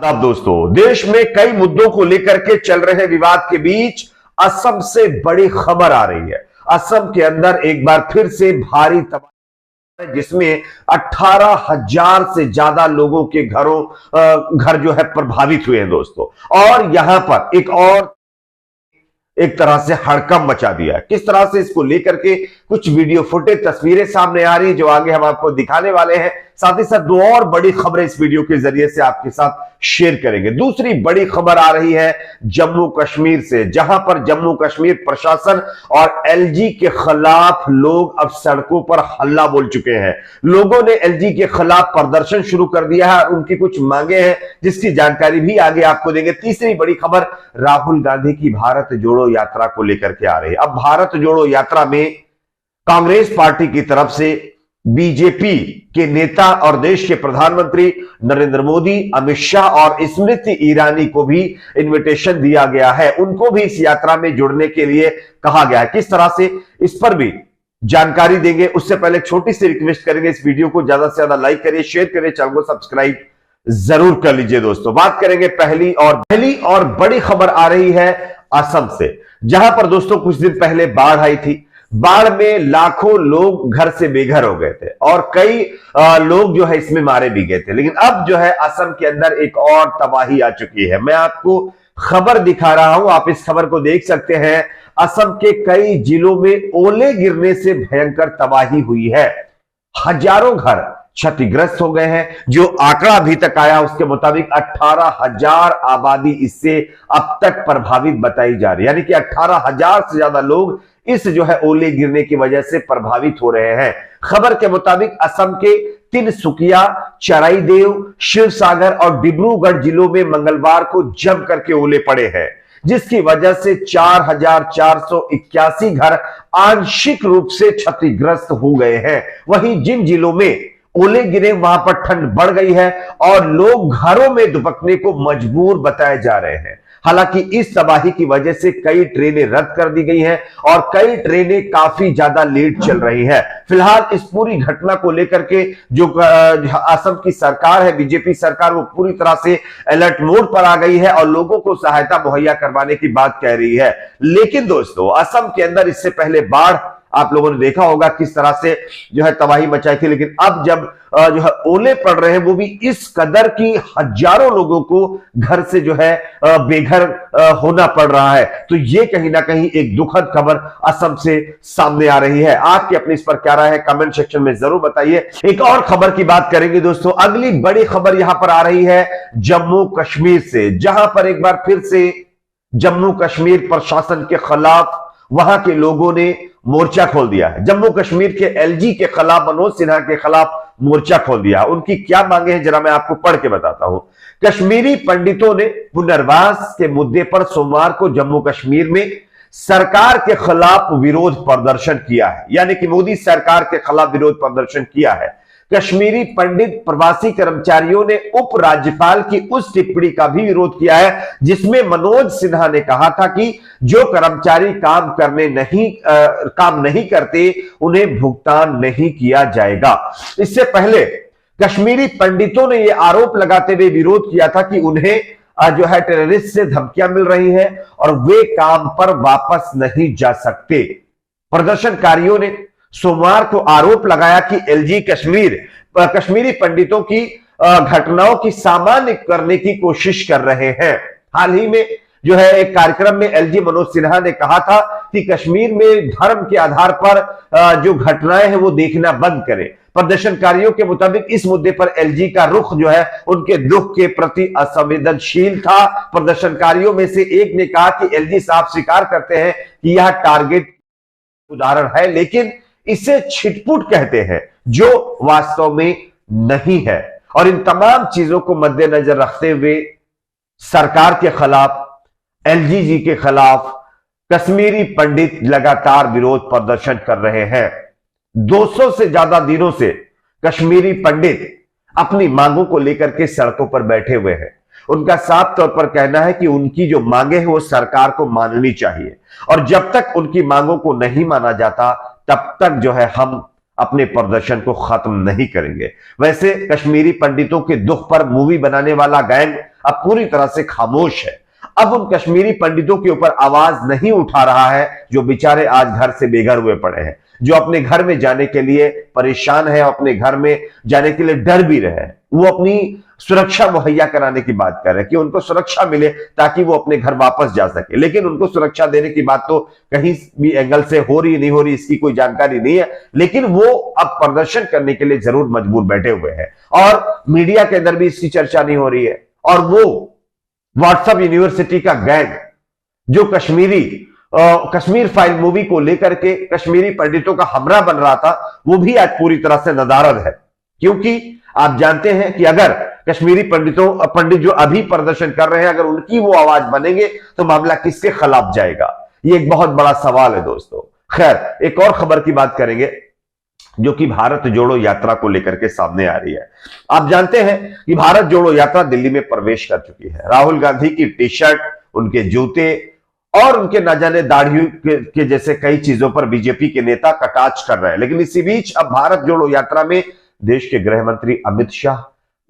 अब दोस्तों, देश में कई मुद्दों को लेकर के चल रहे विवाद के बीच असम से बड़ी खबर आ रही है। असम के अंदर एक बार फिर से भारी तबाही, जिसमें 18,000 से ज्यादा लोगों के घर जो है प्रभावित हुए हैं दोस्तों। और यहां पर एक तरह से हड़कंप मचा दिया है। किस तरह से, इसको लेकर के कुछ वीडियो फुटेज तस्वीरें सामने आ रही है जो आगे हम आपको दिखाने वाले हैं। साथ ही साथ दो और बड़ी खबरें इस वीडियो के जरिए से आपके साथ शेयर करेंगे। दूसरी बड़ी खबर आ रही है जम्मू कश्मीर से, जहां पर जम्मू कश्मीर प्रशासन और एलजी के खिलाफ लोग अब सड़कों पर हल्ला बोल चुके हैं। लोगों ने एलजी के खिलाफ प्रदर्शन शुरू कर दिया है और उनकी कुछ मांगे हैं जिसकी जानकारी भी आगे आपको देंगे। तीसरी बड़ी खबर राहुल गांधी की भारत जोड़ो यात्रा को लेकर के आ रही है। अब भारत जोड़ो यात्रा में कांग्रेस पार्टी की तरफ से बीजेपी के नेता और देश के प्रधानमंत्री नरेंद्र मोदी, अमित शाह और स्मृति ईरानी को भी इनविटेशन दिया गया है। उनको भी इस यात्रा में जुड़ने के लिए कहा गया है। किस तरह से, इस पर भी जानकारी देंगे। उससे पहले छोटी सी रिक्वेस्ट करेंगे, इस वीडियो को ज्यादा से ज्यादा लाइक करिए, शेयर करिए, चैनल को सब्सक्राइब जरूर कर लीजिए दोस्तों। बात करेंगे पहली और बड़ी खबर आ रही है असम से, जहां पर दोस्तों कुछ दिन पहले बाढ़ आई थी। बाढ़ में लाखों लोग घर से बेघर हो गए थे और कई लोग जो है इसमें मारे भी गए थे। लेकिन अब जो है असम के अंदर एक और तबाही आ चुकी है। मैं आपको खबर दिखा रहा हूं, आप इस खबर को देख सकते हैं। असम के कई जिलों में ओले गिरने से भयंकर तबाही हुई है। हजारों घर क्षतिग्रस्त हो गए हैं। जो आंकड़ा अभी तक आया उसके मुताबिक 18,000 आबादी इससे अब तक प्रभावित बताई जा रही है। यानी कि 18,000 से ज्यादा लोग इस जो है ओले गिरने की वजह से प्रभावित हो रहे हैं। खबर के मुताबिक असम के तिनसुकिया, चराईदेव, शिवसागर और डिब्रूगढ़ जिलों में मंगलवार को जम करके ओले पड़े हैं, जिसकी वजह से 4,481 घर आंशिक रूप से क्षतिग्रस्त हो गए हैं। वहीं जिन जिलों में ओले गिरे वहां पर ठंड बढ़ गई है और लोग घरों में दुबकने को मजबूर बताए जा रहे हैं। हालांकि इस तबाही की वजह से कई ट्रेनें रद्द कर दी गई हैं और कई ट्रेनें काफी ज्यादा लेट चल रही है। फिलहाल इस पूरी घटना को लेकर के जो असम की सरकार है, बीजेपी सरकार, वो पूरी तरह से अलर्ट मोड पर आ गई है और लोगों को सहायता मुहैया करवाने की बात कह रही है। लेकिन दोस्तों, असम के अंदर इससे पहले बाढ़ आप लोगों ने देखा होगा किस तरह से जो है तबाही मचाई थी। लेकिन अब जब जो है ओले पड़ रहे हैं, वो भी इस कदर की हजारों लोगों को घर से जो है बेघर होना पड़ रहा है, तो ये कहीं ना कहीं एक दुखद खबर असम से सामने आ रही है। आपकी अपनी इस पर क्या राय है, कमेंट सेक्शन में जरूर बताइए। एक और खबर की बात करेंगे दोस्तों। अगली बड़ी खबर यहां पर आ रही है जम्मू कश्मीर से, जहां पर एक बार फिर से जम्मू कश्मीर प्रशासन के खिलाफ वहां के लोगों ने मोर्चा खोल दिया है। जम्मू कश्मीर के एलजी के खिलाफ, मनोज सिन्हा के खिलाफ मोर्चा खोल दिया। उनकी क्या मांगे हैं जरा मैं आपको पढ़ के बताता हूं। कश्मीरी पंडितों ने पुनर्वास के मुद्दे पर सोमवार को जम्मू कश्मीर में सरकार के खिलाफ विरोध प्रदर्शन किया है। यानी कि मोदी सरकार के खिलाफ विरोध प्रदर्शन किया है। कश्मीरी पंडित प्रवासी कर्मचारियों ने उपराज्यपाल की उस टिप्पणी का भी विरोध किया है जिसमें मनोज सिन्हा ने कहा था कि जो कर्मचारी काम नहीं करते उन्हें भुगतान नहीं किया जाएगा। इससे पहले कश्मीरी पंडितों ने यह आरोप लगाते हुए विरोध किया था कि उन्हें जो है टेररिस्ट से धमकियां मिल रही हैं और वे काम पर वापस नहीं जा सकते। प्रदर्शनकारियों ने सोमवार को आरोप लगाया कि एलजी कश्मीरी पंडितों की घटनाओं की सामान्य करने की कोशिश कर रहे हैं। हाल ही में जो है एक कार्यक्रम में एलजी मनोज सिन्हा ने कहा था कि कश्मीर में धर्म के आधार पर जो घटनाएं हैं वो देखना बंद करें। प्रदर्शनकारियों के मुताबिक इस मुद्दे पर एलजी का रुख जो है उनके दुख के प्रति असंवेदनशील था। प्रदर्शनकारियों में से एक ने कहा कि एलजी साफ स्वीकार करते हैं कि यह टारगेट उदाहरण है, लेकिन इसे छिटपुट कहते हैं जो वास्तव में नहीं है। और इन तमाम चीजों को मद्देनजर रखते हुए सरकार के खिलाफ, एलजी के खिलाफ कश्मीरी पंडित लगातार विरोध प्रदर्शन कर रहे हैं। 200 से ज्यादा दिनों से कश्मीरी पंडित अपनी मांगों को लेकर के सड़कों पर बैठे हुए हैं। उनका साफ तौर पर कहना है कि उनकी जो मांगे हैं वो सरकार को माननी चाहिए और जब तक उनकी मांगों को नहीं माना जाता तब तक जो है हम अपने प्रदर्शन को खत्म नहीं करेंगे। वैसे कश्मीरी पंडितों के दुख पर मूवी बनाने वाला गैंग अब पूरी तरह से खामोश है। अब उन कश्मीरी पंडितों के ऊपर आवाज नहीं उठा रहा है जो बेचारे आज घर से बेघर हुए पड़े हैं, जो अपने घर में जाने के लिए परेशान है, अपने घर में जाने के लिए डर भी रहे हैं। वो अपनी सुरक्षा मुहैया कराने की बात कर रहे हैं कि उनको सुरक्षा मिले ताकि वो अपने घर वापस जा सके, लेकिन उनको सुरक्षा देने की बात तो कहीं भी एंगल से हो रही नहीं हो रही इसकी कोई जानकारी नहीं है। लेकिन वो अब प्रदर्शन करने के लिए जरूर मजबूर बैठे हुए हैं और मीडिया के अंदर भी इसकी चर्चा नहीं हो रही है। और वो व्हाट्सएप यूनिवर्सिटी का गैंग जो कश्मीर फाइल मूवी को लेकर के कश्मीरी पंडितों का हमरा बन रहा था, वो भी आज पूरी तरह से नदारद है। क्योंकि आप जानते हैं कि अगर कश्मीरी पंडित जो अभी प्रदर्शन कर रहे हैं, अगर उनकी वो आवाज बनेंगे तो मामला किसके खिलाफ जाएगा, ये एक बहुत बड़ा सवाल है दोस्तों। खैर, एक और खबर की बात करेंगे जो कि भारत जोड़ो यात्रा को लेकर के सामने आ रही है। आप जानते हैं कि भारत जोड़ो यात्रा दिल्ली में प्रवेश कर चुकी है। राहुल गांधी की टी शर्ट, उनके जूते और उनके न जाने दाढ़ी के जैसे कई चीजों पर बीजेपी के नेता कटाक्ष कर रहे हैं। लेकिन इसी बीच अब भारत जोड़ो यात्रा में देश के गृह मंत्री अमित शाह,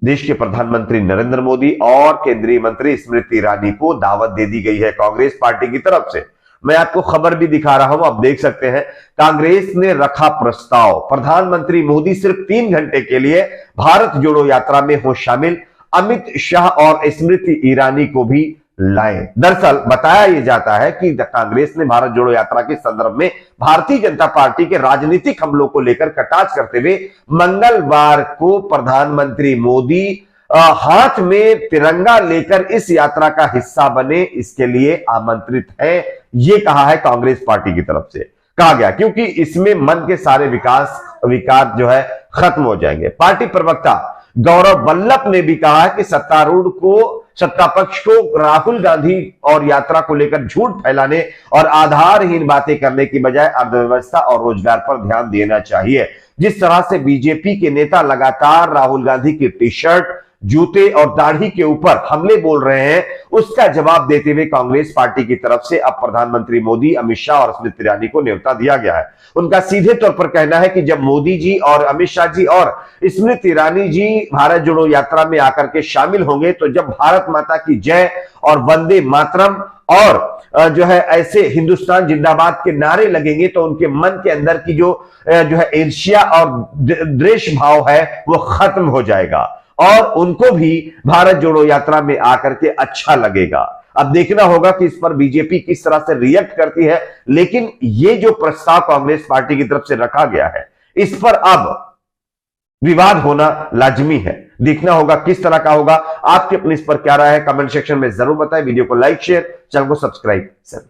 देश के प्रधानमंत्री नरेंद्र मोदी और केंद्रीय मंत्री स्मृति ईरानी को दावत दे दी गई है कांग्रेस पार्टी की तरफ से। मैं आपको खबर भी दिखा रहा हूं, आप देख सकते हैं। कांग्रेस ने रखा प्रस्ताव, प्रधानमंत्री मोदी सिर्फ 3 घंटे के लिए भारत जोड़ो यात्रा में हो शामिल, अमित शाह और स्मृति ईरानी को भी लाए। दरअसल बताया यह जाता है कि कांग्रेस ने भारत जोड़ो यात्रा के संदर्भ में भारतीय जनता पार्टी के राजनीतिक हमलों को लेकर कटाक्ष करते हुए मंगलवार को प्रधानमंत्री मोदी हाथ में तिरंगा लेकर इस यात्रा का हिस्सा बने, इसके लिए आमंत्रित है, ये कहा है कांग्रेस पार्टी की तरफ से। कहा गया क्योंकि इसमें मन के सारे विकार जो है खत्म हो जाएंगे। पार्टी प्रवक्ता गौरव वल्लभ ने भी कहा है कि सत्ता पक्ष को राहुल गांधी और यात्रा को लेकर झूठ फैलाने और आधारहीन बातें करने की बजाय अर्थव्यवस्था और रोजगार पर ध्यान देना चाहिए। जिस तरह से बीजेपी के नेता लगातार राहुल गांधी की टी शर्ट, जूते और दाढ़ी के ऊपर हमले बोल रहे हैं, उसका जवाब देते हुए कांग्रेस पार्टी की तरफ से अब प्रधानमंत्री मोदी, अमित शाह और स्मृति ईरानी को न्योता दिया गया है। उनका सीधे तौर पर कहना है कि जब मोदी जी और अमित शाह जी और स्मृति ईरानी जी भारत जोड़ो यात्रा में आकर के शामिल होंगे, तो जब भारत माता की जय और वंदे मातरम और जो है ऐसे हिंदुस्तान जिंदाबाद के नारे लगेंगे, तो उनके मन के अंदर की जो है ईर्ष्या और द्वेष भाव है वो खत्म हो जाएगा और उनको भी भारत जोड़ो यात्रा में आकर के अच्छा लगेगा। अब देखना होगा कि इस पर बीजेपी किस तरह से रिएक्ट करती है। लेकिन ये जो प्रस्ताव कांग्रेस पार्टी की तरफ से रखा गया है, इस पर अब विवाद होना लाजमी है। देखना होगा किस तरह का होगा। आपकी अपनी इस पर क्या राय है, कमेंट सेक्शन में जरूर बताएं। वीडियो को लाइक, शेयर, चैनल को सब्सक्राइब जरूर।